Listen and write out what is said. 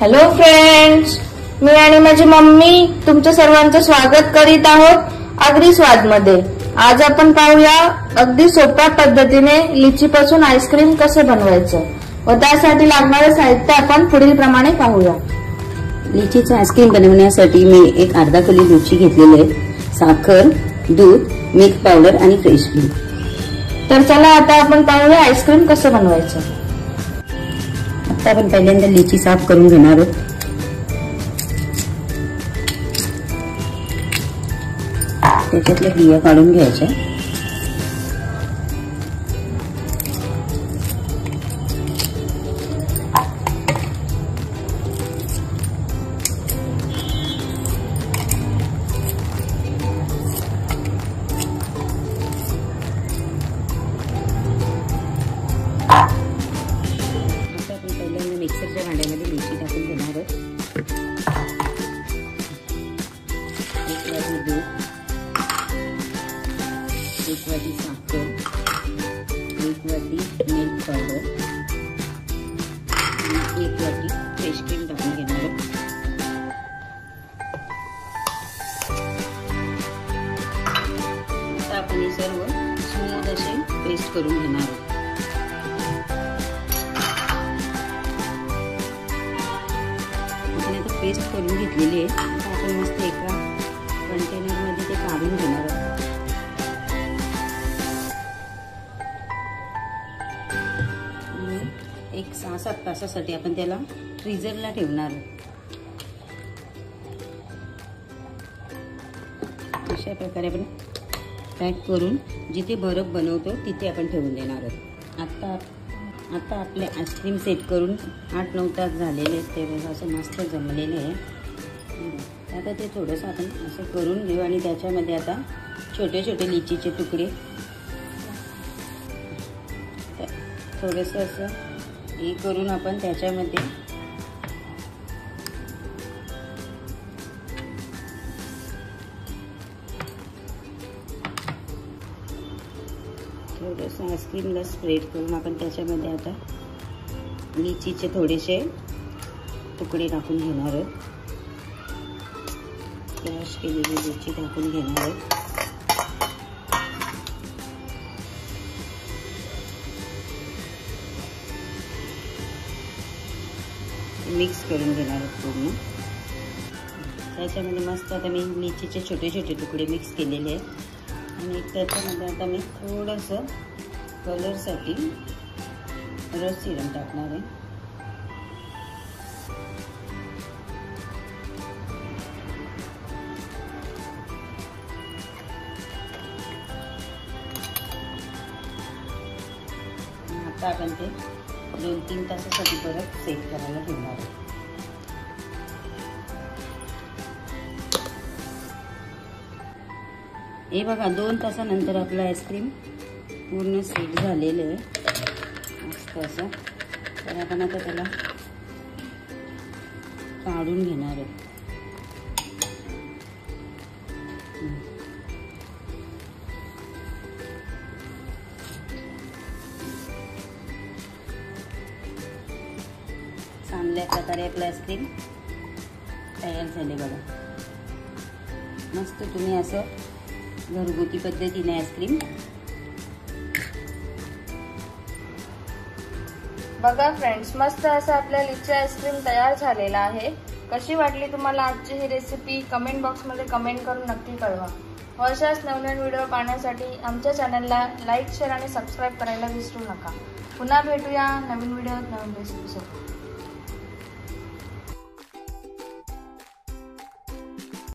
Hello friends, मी आणि माझी mummy तुमच्या सर्वांचं स्वागत करीत आहोत आगरी स्वाद मध्ये। आज आपण पाहूया अगदी सोप्या पद्धतीने लिचीपासून आईस्क्रीम कसे बनवायचं व त्यासाठी लागणारे साहित्य आपण पुढील प्रमाणे पाहूया। लिचीचं आईस्क्रीम बनवण्यासाठी मी एक अर्धा किलो लिची घेतलेली आहे, साखर, दूध, मिल्क पावडर आणि फ्रेश क्रीम। तर चला आता आपण पाहूया आईस्क्रीम कसं बनवायचं। आता आपण पहिल्यांदा लिची साफ करून घेणार आहोत। त्याच्यातल्या बिया काढून घ्यायच्या। मिक्सरच्या भांड्यामध्ये लिची टाकून घेणार आहोत। एक वाटी दूध, एक वाटी साखर, एक वाटी मिल्क पावडर आणि एक वाटी फ्रेश क्रीम टाकून घेणार आहोत। आता आपण हे सर्व स्मूथ असे पेस्ट करून घेणार आहोत। पेस्ट करून घेतलेली आहे। आता आपण मस्त एका कंटेनर मध्ये ते काढून घेणार आहोत। एक 6-7 तासासाठी आपण त्याला फ्रीजरला ठेवणार आहोत। अशा प्रकारे आपण पॅक करून जिथे बर्फ बनवतो तिथे आपण ठेवून देणार आहोत। आता आपले आईस्क्रीम सेट करून 8-9 तास झालेले आहेत। ते बघा असं मस्त जमलेले आहे। आता ते थोडंसं आपण असं करून घेऊ आणि त्याच्यामध्ये आता छोटे छोटे लिचीचे तुकडे थोडंसं असं हे करून आपण त्याच्यामध्ये थोडंसं आईस्क्रीमला स्प्रेड करून आपण त्याच्यामध्ये आता लिचीचे थोडेसे तुकडे टाकून घेणार आहोत। क्रश केलेली लिची टाकून घेणार आहोत। मिक्स करून घेणार आहोत पूर्ण। त्याच्यामध्ये मस्त आता मी लिचीचे छोटे छोटे तुकडे मिक्स केलेले आहेत आणि त्याच्यामध्ये आता मी थोडंसं कलरसाठी रस सिरम टाकणार आहे। आता आपण ते 2-3 तासासाठी परत सेट करायला ठेवणार आहे। हे बघा 2 तासानंतर आपलं आईस्क्रीम पूर्ण सेट झालेलं आहे मस्त असं। तर आपण आता त्याला काढून घेणार आहोत। चांगल्या प्रकारे आपलं आईस्क्रीम तयार झाले बघा। मस्त तुम्ही असं घरगुती पद्धतीने आईस्क्रीम बघा फ्रेंड्स, मस्त असं आपल्या लिची आईस्क्रीम तयार झालेला आहे। कशी वाटली तुम्हाला आजची ही रेसिपी कमेंट बॉक्स मध्ये कमेंट करून नक्की कळवा। अशाच नवनवीन व्हिडिओ पाहण्यासाठी आमच्या चॅनलला लाईक, शेअर आणि सबस्क्राईब करायला विसरू नका। पुन्हा भेटूया नवीन व्हिडिओत नवीन रेसिपी सोबत।